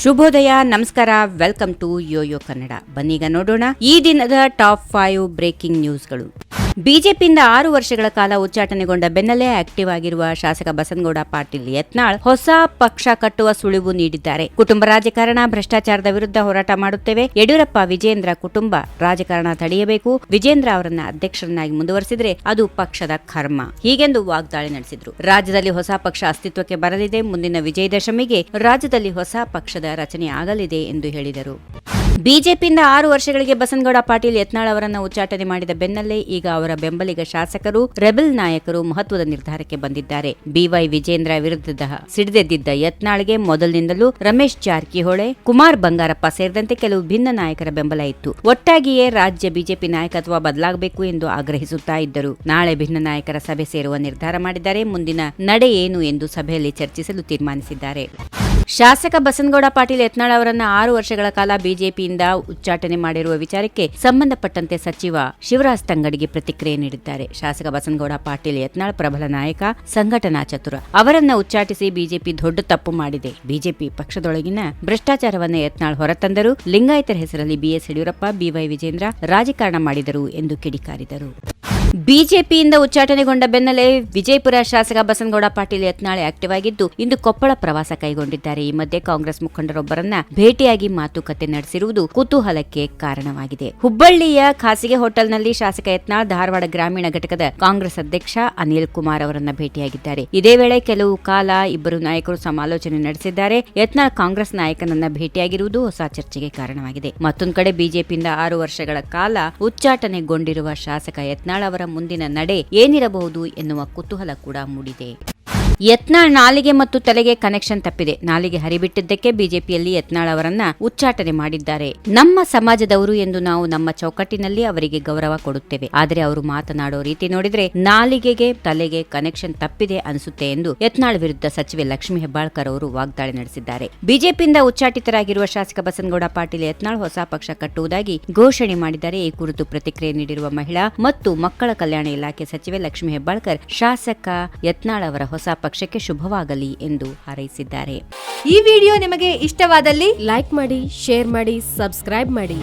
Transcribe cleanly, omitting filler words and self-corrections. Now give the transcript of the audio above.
ಶುಭೋದಯ, ನಮಸ್ಕಾರ, welcome to Yoyo Kannada. ಬನ್ನೀಗ ನೋಡೋಣ ಈ ದಿನದ ಟಾಪ್ 5 ಬ್ರೇಕಿಂಗ್ ನ್ಯೂಸ್ಗಳು. ಬಿಜೆಪಿಯಿಂದ 6 ವರ್ಷಗಳ ಕಾಲ ಉಚ್ಚಾಟನೆಗೊಂಡ ಬೆನ್ನಲ್ಲೇ ಆಕ್ಟಿವ್ ಆಗಿರುವ ಶಾಸಕ ಬಸನಗೌಡ ಪಾಟೀಲ್ ಯತ್ನಾಳ್ ಹೊಸ ಪಕ್ಷ ಕಟ್ಟುವ ಸುಳಿವು ನೀಡಿದ್ದಾರೆ. ಕುಟುಂಬ ರಾಜಕಾರಣ, ಭ್ರಷ್ಟಾಚಾರದ ವಿರುದ್ಧ ಹೋರಾಟ ಮಾಡುತ್ತೇವೆ. ಯಡಿಯೂರಪ್ಪ ವಿಜೇಂದ್ರ ಕುಟುಂಬ ರಾಜಕಾರಣ ತಡೆಯಬೇಕು. ವಿಜೇಂದ್ರ ಅವರನ್ನ ಅಧ್ಯಕ್ಷರನ್ನಾಗಿ ಮುಂದುವರೆಸಿದ್ರೆ ಅದು ಪಕ್ಷದ ಕರ್ಮ, ಹೀಗೆಂದು ವಾಗ್ದಾಳಿ ನಡೆಸಿದ್ರು. ರಾಜ್ಯದಲ್ಲಿ ಹೊಸ ಪಕ್ಷ ಅಸ್ತಿತ್ವಕ್ಕೆ ಬರಲಿದೆ. ಮುಂದಿನ ವಿಜಯದಶಮಿಗೆ ರಾಜ್ಯದಲ್ಲಿ ಹೊಸ ಪಕ್ಷದ ರಚನೆ ಆಗಲಿದೆ ಎಂದು ಹೇಳಿದರು. ಬಿಜೆಪಿಯಿಂದ 6 ವರ್ಷಗಳಿಗೆ ಬಸನಗೌಡ ಪಾಟೀಲ್ ಯತ್ನಾಳ್ ಅವರನ್ನು ಉಚ್ಚಾಟನೆ ಮಾಡಿದ ಬೆನ್ನಲ್ಲೇ ಈಗ ಅವರ ಬೆಂಬಲಿಗ ಶಾಸಕರು, ರೆಬೆಲ್ ನಾಯಕರು ಮಹತ್ವದ ನಿರ್ಧಾರಕ್ಕೆ ಬಂದಿದ್ದಾರೆ. ಬಿವೈ ವಿಜೇಂದ್ರ ವಿರುದ್ಧ ಸಿಡಿದೆದ್ದಿದ್ದ ಯತ್ನಾಳ್ಗೆ ಮೊದಲಿನಿಂದಲೂ ರಮೇಶ್ ಜಾರಕಿಹೊಳಿ, ಕುಮಾರ್ ಬಂಗಾರಪ್ಪ ಸೇರಿದಂತೆ ಕೆಲವು ಭಿನ್ನ ನಾಯಕರ ಬೆಂಬಲ ಇತ್ತು. ಒಟ್ಟಾಗಿಯೇ ರಾಜ್ಯ ಬಿಜೆಪಿ ನಾಯಕತ್ವ ಬದಲಾಗಬೇಕು ಎಂದು ಆಗ್ರಹಿಸುತ್ತಾ ಇದ್ದರು. ನಾಳೆ ಭಿನ್ನ ನಾಯಕರ ಸಭೆ ಸೇರುವ ನಿರ್ಧಾರ ಮಾಡಿದ್ದಾರೆ. ಮುಂದಿನ ನಡೆ ಏನು ಎಂದು ಸಭೆಯಲ್ಲಿ ಚರ್ಚಿಸಲು ತೀರ್ಮಾನಿಸಿದ್ದಾರೆ. ಶಾಸಕ ಬಸನಗೌಡ ಪಾಟೀಲ್ ಯತ್ನಾಳ್ ಅವರನ್ನ 6 ವರ್ಷಗಳ ಕಾಲ ಬಿಜೆಪಿಯಿಂದ ಉಚ್ಚಾಟನೆ ಮಾಡಿರುವ ವಿಚಾರಕ್ಕೆ ಸಂಬಂಧಪಟ್ಟಂತೆ ಸಚಿವ ಶಿವರಾಜ್ ತಂಗಡಿಗೆ ಪ್ರತಿಕ್ರಿಯೆ ನೀಡಿದ್ದಾರೆ. ಶಾಸಕ ಬಸನಗೌಡ ಪಾಟೀಲ್ ಯತ್ನಾಳ್ ಪ್ರಬಲ ನಾಯಕ, ಸಂಘಟನಾ ಚತುರ. ಅವರನ್ನ ಉಚ್ಚಾಟಿಸಿ ಬಿಜೆಪಿ ದೊಡ್ಡ ತಪ್ಪು ಮಾಡಿದೆ. ಬಿಜೆಪಿ ಪಕ್ಷದೊಳಗಿನ ಭ್ರಷ್ಟಾಚಾರವನ್ನ ಯತ್ನಾಳ್ ಹೊರತಂದರು. ಲಿಂಗಾಯತರ ಹೆಸರಲ್ಲಿ ಬಿಎಸ್ ಯಡಿಯೂರಪ್ಪ, ಬಿವೈ ವಿಜೇಂದ್ರ ರಾಜಕಾರಣ ಮಾಡಿದರು ಎಂದು ಕಿಡಿಕಾರಿದರು. ಬಿಜೆಪಿಯಿಂದ ಉಚ್ಚಾಟನೆಗೊಂಡ ಬೆನ್ನಲ್ಲೇ ವಿಜಯಪುರ ಶಾಸಕ ಬಸನಗೌಡ ಪಾಟೀಲ್ ಯತ್ನಾಳ್ ಆಕ್ಟಿವ್ ಆಗಿದ್ದು, ಇಂದು ಕೊಪ್ಪಳ ಪ್ರವಾಸ ಕೈಗೊಂಡಿದ್ದಾರೆ. ಈ ಮಧ್ಯೆ ಕಾಂಗ್ರೆಸ್ ಮುಖಂಡರೊಬ್ಬರನ್ನ ಭೇಟಿಯಾಗಿ ಮಾತುಕತೆ ನಡೆಸಿರುವುದು ಕುತೂಹಲಕ್ಕೆ ಕಾರಣವಾಗಿದೆ. ಹುಬ್ಬಳ್ಳಿಯ ಖಾಸಗಿ ಹೋಟೆಲ್ನಲ್ಲಿ ಶಾಸಕ ಯತ್ನಾಳ್ ಧಾರವಾಡ ಗ್ರಾಮೀಣ ಘಟಕದ ಕಾಂಗ್ರೆಸ್ ಅಧ್ಯಕ್ಷ ಅನಿಲ್ ಕುಮಾರ್ ಅವರನ್ನ ಭೇಟಿಯಾಗಿದ್ದಾರೆ. ಇದೇ ವೇಳೆ ಕೆಲವು ಕಾಲ ಇಬ್ಬರು ನಾಯಕರು ಸಮಾಲೋಚನೆ ನಡೆಸಿದ್ದಾರೆ. ಯತ್ನಾಳ್ ಕಾಂಗ್ರೆಸ್ ನಾಯಕನನ್ನ ಭೇಟಿಯಾಗಿರುವುದು ಹೊಸ ಚರ್ಚೆಗೆ ಕಾರಣವಾಗಿದೆ. ಮತ್ತೊಂದು ಕಡೆ ಬಿಜೆಪಿಯಿಂದ 6 ವರ್ಷಗಳ ಕಾಲ ಉಚ್ಚಾಟನೆಗೊಂಡಿರುವ ಶಾಸಕ ಯತ್ನಾಳ್ ಅವರ ಮುಂದಿನ ನಡೆ ಏನಿರಬಹುದು ಎನ್ನುವ ಕುತೂಹಲ ಕೂಡ ಮೂಡಿದೆ. ಯತ್ನಾಳ್ ನಾಲಿಗೆ ಮತ್ತು ತಲೆಗೆ ಕನೆಕ್ಷನ್ ತಪ್ಪಿದೆ. ನಾಲಿಗೆ ಹರಿಬಿಟ್ಟಿದ್ದಕ್ಕೆ ಬಿಜೆಪಿಯಲ್ಲಿ ಯತ್ನಾಳ್ ಅವರನ್ನ ಉಚ್ಚಾಟನೆ ಮಾಡಿದ್ದಾರೆ. ನಮ್ಮ ಸಮಾಜದವರು ಎಂದು ನಾವು ನಮ್ಮ ಚೌಕಟ್ಟಿನಲ್ಲಿ ಅವರಿಗೆ ಗೌರವ ಕೊಡುತ್ತೇವೆ. ಆದರೆ ಅವರು ಮಾತನಾಡೋ ರೀತಿ ನೋಡಿದ್ರೆ ನಾಲಿಗೆಗೆ ತಲೆಗೆ ಕನೆಕ್ಷನ್ ತಪ್ಪಿದೆ ಅನಿಸುತ್ತೆ ಎಂದು ಯತ್ನಾಳ್ ವಿರುದ್ಧ ಸಚಿವೆ ಲಕ್ಷ್ಮೀ ಹೆಬ್ಬಾಳ್ಕರ್ ಅವರು ವಾಗ್ದಾಳಿ ನಡೆಸಿದ್ದಾರೆ. ಬಿಜೆಪಿಯಿಂದ ಉಚ್ಚಾಟಿತರಾಗಿರುವ ಶಾಸಕ ಬಸನಗೌಡ ಪಾಟೀಲ್ ಯತ್ನಾಳ್ ಹೊಸ ಪಕ್ಷ ಕಟ್ಟುವುದಾಗಿ ಘೋಷಣೆ ಮಾಡಿದ್ದಾರೆ. ಈ ಕುರಿತು ಪ್ರತಿಕ್ರಿಯೆ ನೀಡಿರುವ ಮಹಿಳಾ ಮತ್ತು ಮಕ್ಕಳ ಕಲ್ಯಾಣ ಇಲಾಖೆ ಸಚಿವೆ ಲಕ್ಷ್ಮೀ ಹೆಬ್ಬಾಳ್ಕರ್ ಶಾಸಕ ಯತ್ನಾಳ್ ಅವರ ಹೊಸ ಪಕ್ಷಕ್ಕೆ ಶುಭವಾಗಲಿ ಎಂದು ಹಾರೈಸಿದ್ದಾರೆ. ಈ ವಿಡಿಯೋ ನಿಮಗೆ ಇಷ್ಟವಾದಲ್ಲಿ ಲೈಕ್ ಮಾಡಿ, ಶೇರ್ ಮಾಡಿ, ಸಬ್ಸ್ಕ್ರೈಬ್ ಮಾಡಿ.